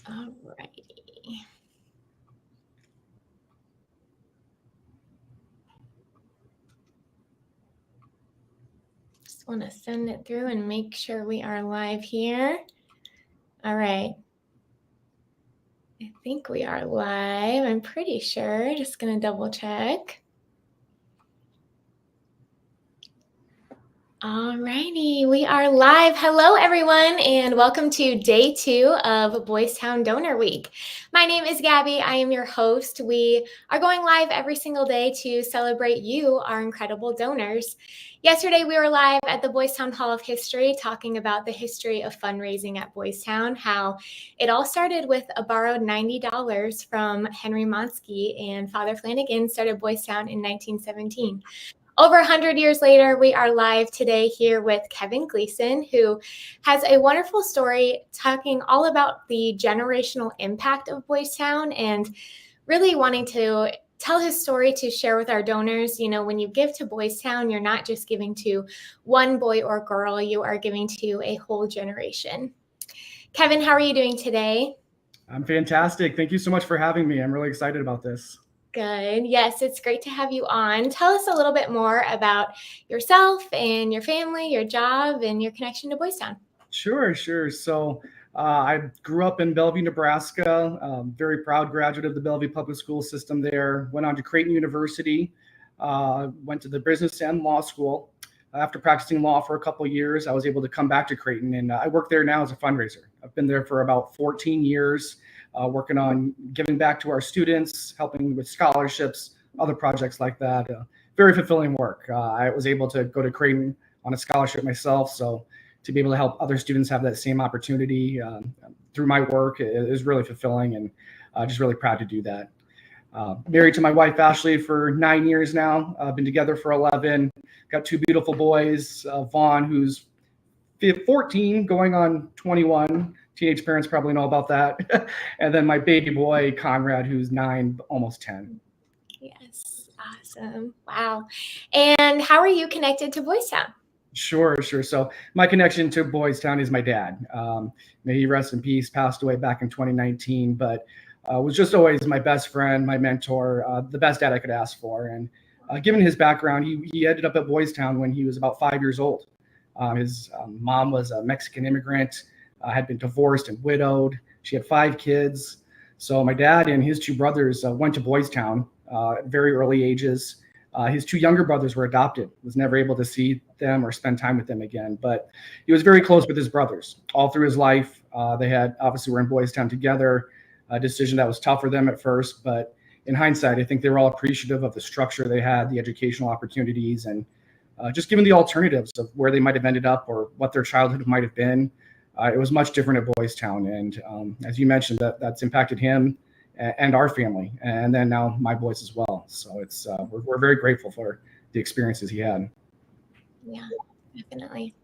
All righty. Just want to send it through and make sure we are live here. All right. I think we are live. I'm pretty sure. Just going to double check. All righty, we are live. Hello, everyone, and welcome to day 2 of Boys Town Donor Week. My name is Gabby. I am your host. We are going live every single day to celebrate you, our incredible donors. Yesterday, we were live at the Boys Town Hall of History talking about the history of fundraising at Boys Town, how it all started with a borrowed $90 from Henry Monsky, and Father Flanagan started Boys Town in 1917. Over 100 years later, we are live today here with Kevin Gleason, who has a wonderful story talking all about the generational impact of Boys Town and really wanting to tell his story to share with our donors. You know, when you give to Boys Town, you're not just giving to one boy or girl, you are giving to a whole generation. Kevin, how are you doing today? I'm fantastic. Thank you so much for having me. I'm really excited about this. Good. Yes, it's great to have you on. Tell us a little bit more about yourself and your family, your job, and your connection to Boys Town. Sure. So I grew up in Bellevue, Nebraska. Very proud graduate of the Bellevue public school system there. Went on to Creighton University. Went to the business and law school. After practicing law for a couple of years, I was able to come back to Creighton, and I work there now as a fundraiser. I've been there for about 14 years. Working on giving back to our students, helping with scholarships, other projects like that. Very fulfilling work. I was able to go to Creighton on a scholarship myself, so to be able to help other students have that same opportunity through my work is really fulfilling, and just really proud to do that. Married to my wife, Ashley, for 9 years now. Been together for 11. Got 2 beautiful boys, Vaughn, who's 14, going on 21. Teenage parents probably know about that. And then my baby boy, Conrad, who's 9, almost 10. Yes, awesome. Wow. And how are you connected to Boys Town? Sure. So my connection to Boys Town is my dad. May he rest in peace, passed away back in 2019, but was just always my best friend, my mentor, the best dad I could ask for. And given his background, he ended up at Boys Town when he was about 5 years old. His mom was a Mexican immigrant, had been divorced and widowed. She had 5 kids. So my dad and his 2 brothers went to Boys Town at very early ages. His 2 younger brothers were adopted, was never able to see them or spend time with them again. But he was very close with his brothers all through his life. They had obviously were in Boys Town together, a decision that was tough for them at first. But in hindsight, I think they were all appreciative of the structure they had, the educational opportunities, and just given the alternatives of where they might have ended up or what their childhood might have been. It was much different at Boys Town. And as you mentioned, that's impacted him and our family, and then now my boys as well. So it's we're very grateful for the experiences he had. Yeah, definitely.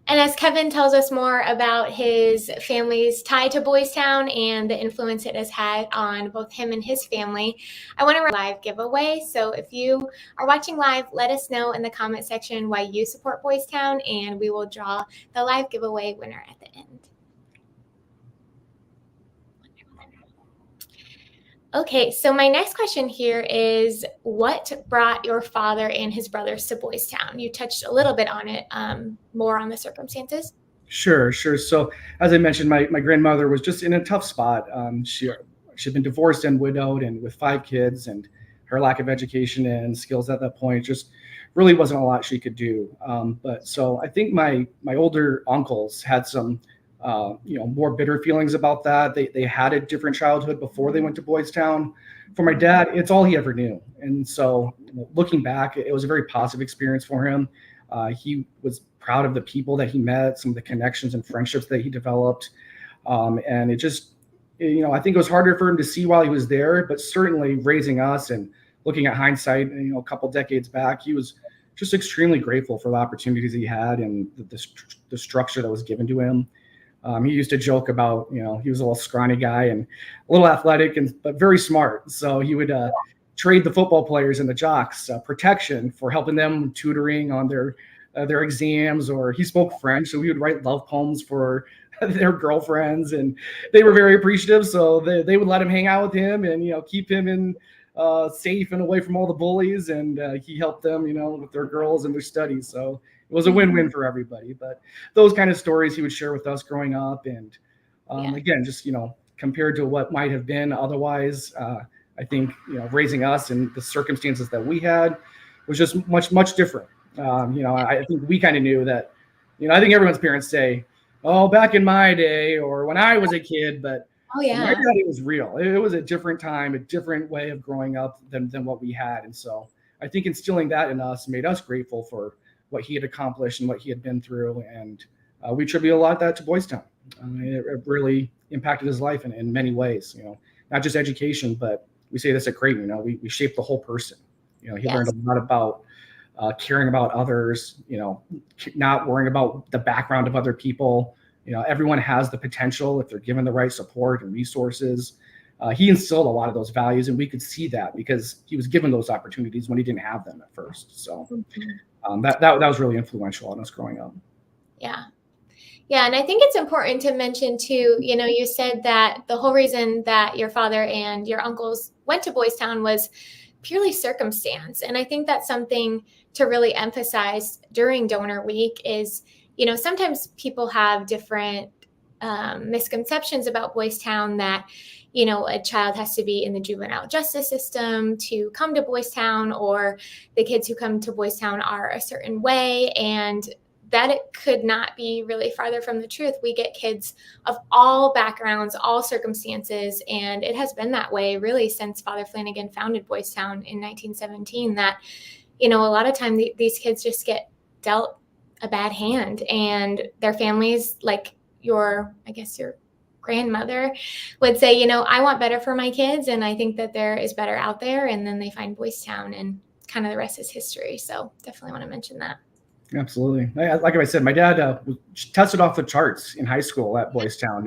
And as Kevin tells us more about his family's tie to Boys Town and the influence it has had on both him and his family, I want to run a live giveaway. So if you are watching live, let us know in the comment section why you support Boys Town, and we will draw the live giveaway winner at the end. Okay, so my next question here is, what brought your father and his brothers to Boys Town? You touched a little bit on it, more on the circumstances. Sure. So as I mentioned, my grandmother was just in a tough spot. She'd been divorced and widowed and with 5 kids, and her lack of education and skills at that point just really wasn't a lot she could do. But so I think my older uncles had some more bitter feelings about that. They had a different childhood before they went to Boys Town. For my dad, it's all he ever knew. And so looking back, it was a very positive experience for him. He was proud of the people that he met, some of the connections and friendships that he developed. And it just, I think it was harder for him to see while he was there, but certainly raising us and looking at hindsight, a couple decades back, he was just extremely grateful for the opportunities he had and the structure that was given to him. He used to joke about, he was a little scrawny guy and a little athletic, but very smart. So he would trade the football players and the jocks protection for helping them tutoring on their exams, or he spoke French. So we would write love poems for their girlfriends, and they were very appreciative. So they would let him hang out with him and, keep him in safe and away from all the bullies. And he helped them, with their girls and their studies. So it was a win-win for everybody. But those kind of stories he would share with us growing up. And again, just, compared to what might have been otherwise, I think, raising us and the circumstances that we had was just much, much different. I think we kind of knew that, I think everyone's parents say, oh, back in my day or when I was a kid, but Oh yeah. my dad, it was real. It was a different time, a different way of growing up than what we had. And so I think instilling that in us made us grateful for what he had accomplished and what he had been through. And we attribute a lot of that to Boys Town. It really impacted his life in many ways, not just education, but we say this at Creighton, we shape the whole person. He learned a lot about caring about others, not worrying about the background of other people. Everyone has the potential if they're given the right support and resources. He instilled a lot of those values, and we could see that because he was given those opportunities when he didn't have them at first. So that was really influential on us growing up. Yeah. Yeah. And I think it's important to mention too, you said that the whole reason that your father and your uncles went to Boys Town was purely circumstance. And I think that's something to really emphasize during Donor Week is, sometimes people have different misconceptions about Boys Town that, a child has to be in the juvenile justice system to come to Boys Town, or the kids who come to Boys Town are a certain way. And that it could not be really farther from the truth. We get kids of all backgrounds, all circumstances, and it has been that way really since Father Flanagan founded Boys Town in 1917, that, a lot of time these kids just get dealt a bad hand, and their families, like your grandmother would say, I want better for my kids, and I think that there is better out there, and then they find Boys Town, and kind of the rest is history. So definitely want to mention that. Absolutely. Like I said, my dad tested off the charts in high school at Boys Town,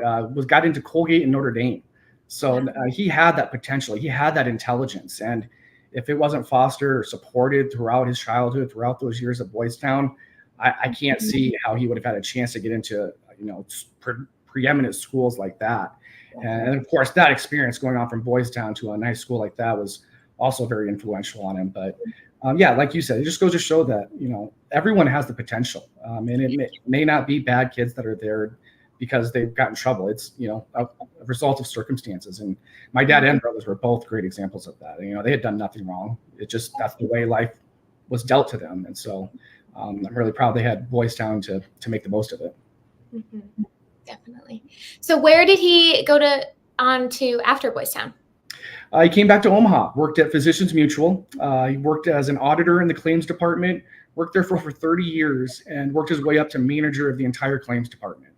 got into Colgate and Notre Dame. So he had that potential. He had that intelligence. And if it wasn't fostered or supported throughout his childhood, throughout those years at Boys Town, I can't see how he would have had a chance to get into, preeminent schools like that. And of course, that experience going on from Boys Town to a nice school like that was also very influential on him. But like you said, it just goes to show that, everyone has the potential. And it may not be bad kids that are there because they've gotten in trouble. It's, a result of circumstances. And my dad and brothers were both great examples of that. They had done nothing wrong. That's the way life was dealt to them. And so I'm really proud they had Boys Town to make the most of it. Mm-hmm. Definitely. So where did he go on to after Boys Town? He came back to Omaha, worked at Physicians Mutual. He worked as an auditor in the claims department, worked there for over 30 years, and worked his way up to manager of the entire claims department.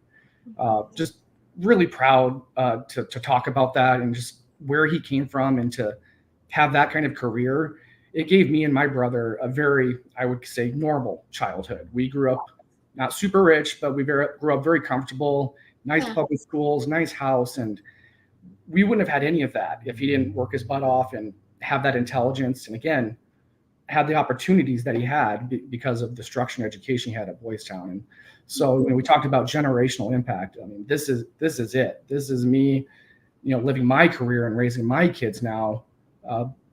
Just really proud to talk about that and just where he came from, and to have that kind of career. It gave me and my brother a very, I would say, normal childhood. We grew up not super rich, but we grew up very comfortable, nice public schools, nice house, and we wouldn't have had any of that if he didn't work his butt off and have that intelligence. And again, had the opportunities that he had because of the structure and education he had at Boys Town. And so we talked about generational impact. I mean, this is it. This is me, living my career and raising my kids now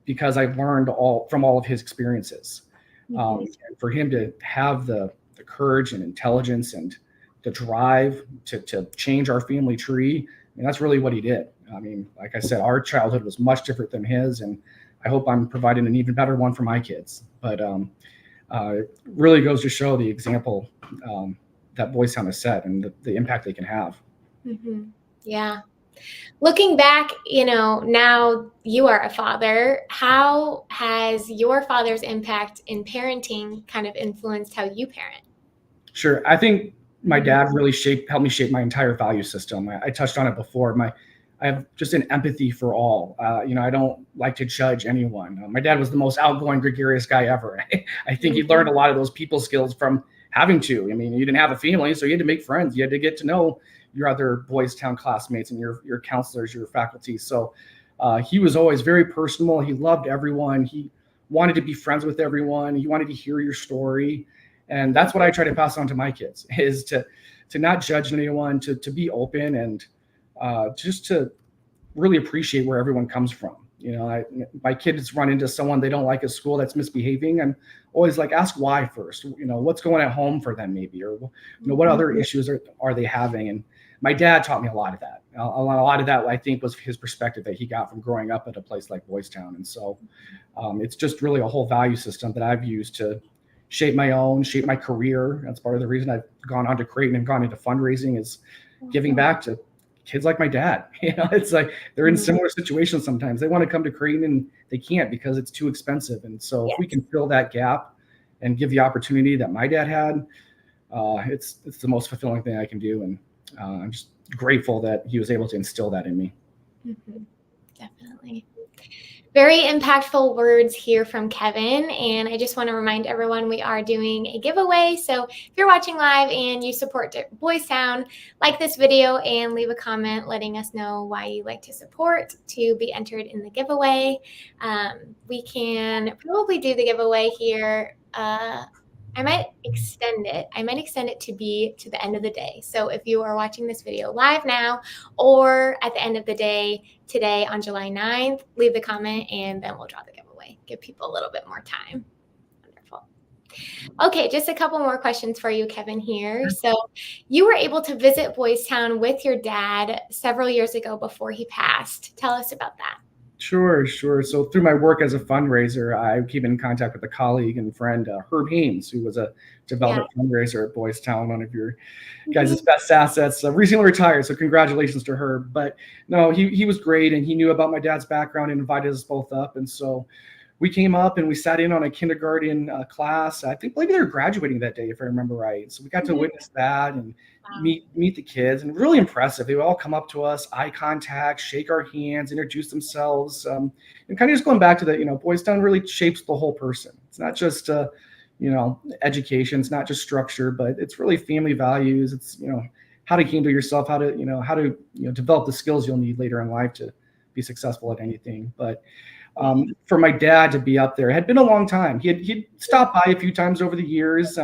because I've learned from all of his experiences. And for him to have the courage and intelligence and the drive to change our family tree, that's really what he did. I mean, like I said, our childhood was much different than his, and I hope I'm providing an even better one for my kids. But it really goes to show the example that Boys Town has set and the impact they can have. Mm-hmm. Yeah. Looking back, now you are a father. How has your father's impact in parenting kind of influenced how you parent? Sure. I think my dad really helped me shape my entire value system. I touched on it before. I have just an empathy for all. I don't like to judge anyone. My dad was the most outgoing, gregarious guy ever. I think he learned a lot of those people skills from having to. I mean, you didn't have a family, so you had to make friends. You had to get to know your other Boys Town classmates and your counselors, your faculty. So he was always very personal. He loved everyone. He wanted to be friends with everyone. He wanted to hear your story. And that's what I try to pass on to my kids, is to not judge anyone, to be open, and just to really appreciate where everyone comes from. My kids run into someone they don't like at school that's misbehaving, and always like, ask why first. What's going at home for them, maybe, or what other issues are they having. And my dad taught me a lot of that. A lot of that, I think, was his perspective that he got from growing up at a place like Boys Town. And so it's just really a whole value system that I've used to shape my career. That's part of the reason I've gone on to Creighton and gone into fundraising, is giving back to kids like my dad. It's like they're in similar situations sometimes. They want to come to Creighton and they can't because it's too expensive. And so if we can fill that gap and give the opportunity that my dad had, it's the most fulfilling thing I can do. And I'm just grateful that he was able to instill that in me. Definitely. Very impactful words here from Kevin. And I just want to remind everyone we are doing a giveaway. So if you're watching live and you support Boys Town, like this video and leave a comment letting us know why you like to support to be entered in the giveaway. We can probably do the giveaway here. I might extend it to be to the end of the day. So if you are watching this video live now or at the end of the day today on July 9th, leave the comment and then we'll draw the giveaway. Give people a little bit more time. Wonderful. Okay, just a couple more questions for you, Kevin, here. So you were able to visit Boys Town with your dad several years ago before he passed. Tell us about that. Sure. So through my work as a fundraiser, I came in contact with a colleague and friend, Herb Haynes, who was a development fundraiser at Boys Town, one of your guys' best assets, recently retired. So congratulations to Herb. But no, he was great, and he knew about my dad's background and invited us both up. And so we came up and we sat in on a kindergarten class. I think maybe they were graduating that day, if I remember right. So we got to witness that and meet the kids, and really impressive. They would all come up to us, eye contact, shake our hands, introduce themselves, and kind of just going back to that, Boys Town really shapes the whole person. It's not just education, it's not just structure, but it's really family values. It's how to handle yourself, how to develop the skills you'll need later in life to be successful at anything. But for my dad to be up there, it had been a long time. He'd stopped by a few times over the years,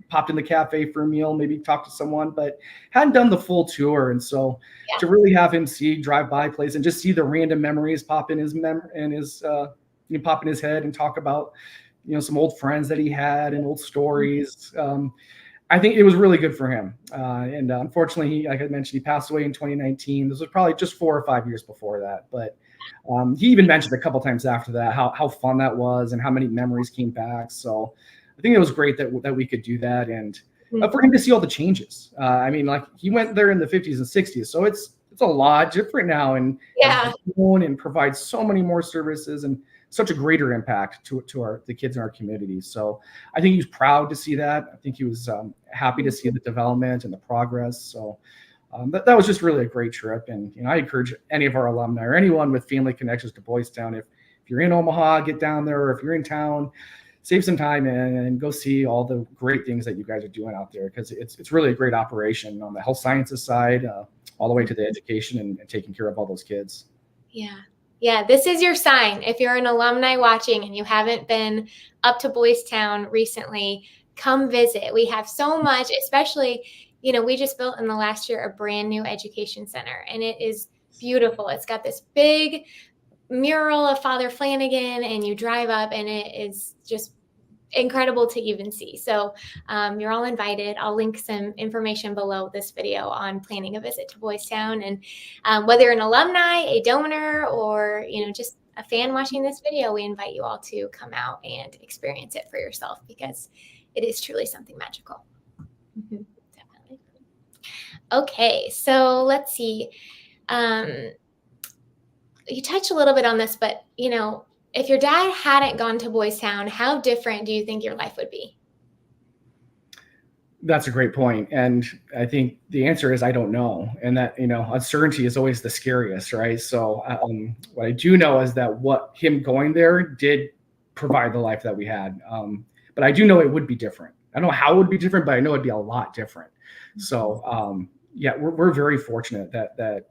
popped in the cafe for a meal, maybe talked to someone, but hadn't done the full tour. And so to really have him drive by place and just see the random memories pop in his pop in his head and talk about some old friends that he had and old stories. I think it was really good for him. And unfortunately, like I mentioned, he passed away in 2019. This was probably just 4 or 5 years before that. But he even mentioned a couple times after that how fun that was and how many memories came back. So I think it was great that we could do that, and for him to see all the changes. Like he went there in the 50s and 60s, so it's a lot different now, and and provides so many more services and such a greater impact to the kids in our community. So I think he was proud to see that. I think he was happy to see the development and the progress. So that was just really a great trip. And I encourage any of our alumni or anyone with family connections to Boys Town, if you're in Omaha, get down there, or if you're in town, save some time and go see all the great things that you guys are doing out there, because it's really a great operation on the health sciences side, all the way to the education and taking care of all those kids. Yeah, this is your sign. If you're an alumni watching and you haven't been up to Boys Town recently, come visit. We have so much, especially, we just built in the last year a brand new education center, and it is beautiful. It's got this big mural of Father Flanagan, and you drive up and it is just incredible to even see. So you're all invited. I'll link some information below this video on planning a visit to Boys Town. And whether you're an alumni, a donor, or just a fan watching this video, we invite you all to come out and experience it for yourself, because it is truly something magical. Definitely. Okay, so let's see. You touched a little bit on this, but if your dad hadn't gone to Boys Town, how different do you think your life would be? That's a great point. And I think the answer is I don't know. And that, uncertainty is always the scariest, right? So what I do know is that what him going there did provide the life that we had. But I do know it would be different. I don't know how it would be different, but I know it'd be a lot different. So we're very fortunate that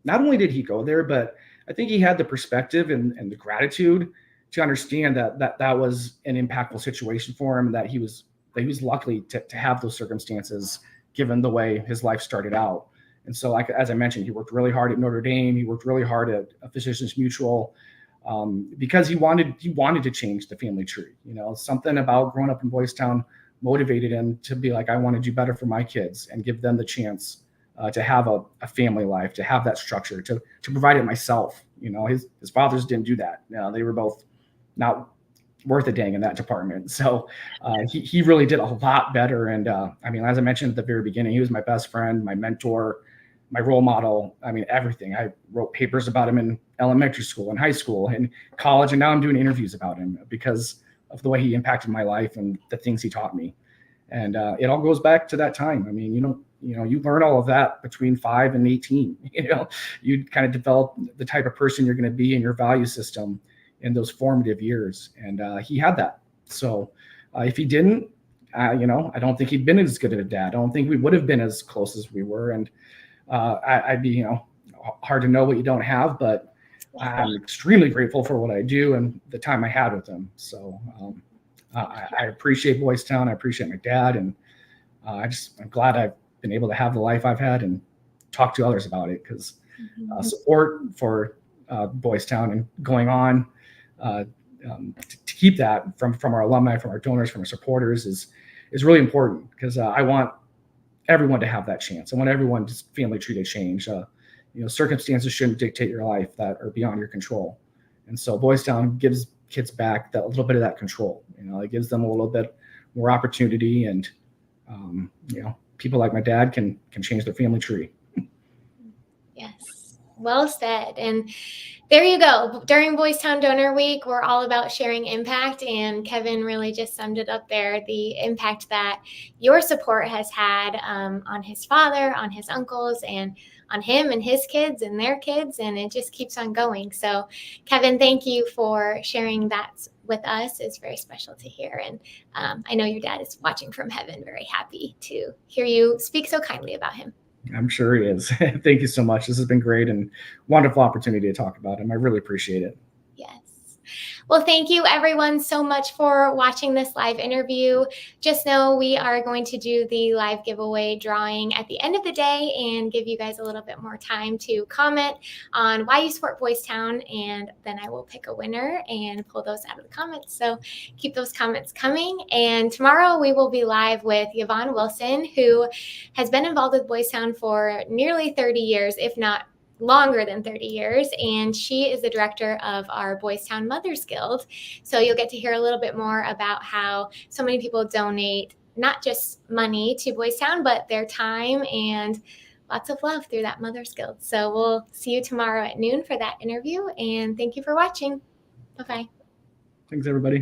not only did he go there, but I think he had the perspective and the gratitude to understand that was an impactful situation for him, and that he was that he was lucky to have those circumstances given the way his life started out. And so, like as I mentioned, he worked really hard at Notre Dame. He worked really hard at Physicians Mutual, because he wanted to change the family tree. Something about growing up in Boys Town motivated him to be like, I want to do better for my kids and give them the chance to have a family life, to have that structure, to provide it myself. His fathers didn't do that. They were both not worth a dang in that department. So he really did a lot better. And I mean, as I mentioned at the very beginning, he was my best friend, my mentor, my role model. I mean, everything. I wrote papers about him in elementary school and high school and college, and now I'm doing interviews about him because of the way he impacted my life and the things he taught me. And it all goes back to that time. I mean, you learn all of that between 5 and 18. You kind of develop the type of person you're going to be in your value system in those formative years. And he had that. So if he didn't, I don't think he'd been as good at a dad. I don't think we would have been as close as we were. And I'd be, hard to know what you don't have, but I'm extremely grateful for what I do and the time I had with him. So I appreciate Boys Town. I appreciate my dad. And I'm glad I've been able to have the life I've had and talk to others about it, because support for Boys Town and going on to keep that from our alumni, from our donors, from our supporters is really important, because I want everyone to have that chance. I want everyone's family tree to change. Circumstances shouldn't dictate your life that are beyond your control. And so Boys Town gives kids back that little bit of that control. It gives them a little bit more opportunity, and people like my dad can change their family tree. Yes, well said. And there you go. During Boys Town Donor Week, we're all about sharing impact, and Kevin really just summed it up there. The impact that your support has had on his father, on his uncles, and on him and his kids and their kids, and it just keeps on going. So, Kevin, thank you for sharing that with us. It's very special to hear, and I know your dad is watching from heaven, very happy to hear you speak so kindly about him. I'm sure he is. Thank you so much. This has been great and wonderful opportunity to talk about him. I really appreciate it. Yes. Well, thank you everyone so much for watching this live interview. Just know we are going to do the live giveaway drawing at the end of the day and give you guys a little bit more time to comment on why you support Boys Town, and then I will pick a winner and pull those out of the comments. So keep those comments coming. And tomorrow we will be live with Yvonne Wilson, who has been involved with Boys Town for nearly 30 years, if not longer than 30 years, and she is the director of our Boys Town Mothers Guild. So you'll get to hear a little bit more about how so many people donate not just money to Boys Town, but their time and lots of love through that Mothers Guild. So we'll see you tomorrow at noon for that interview, and thank you for watching. Bye-bye. Thanks, everybody.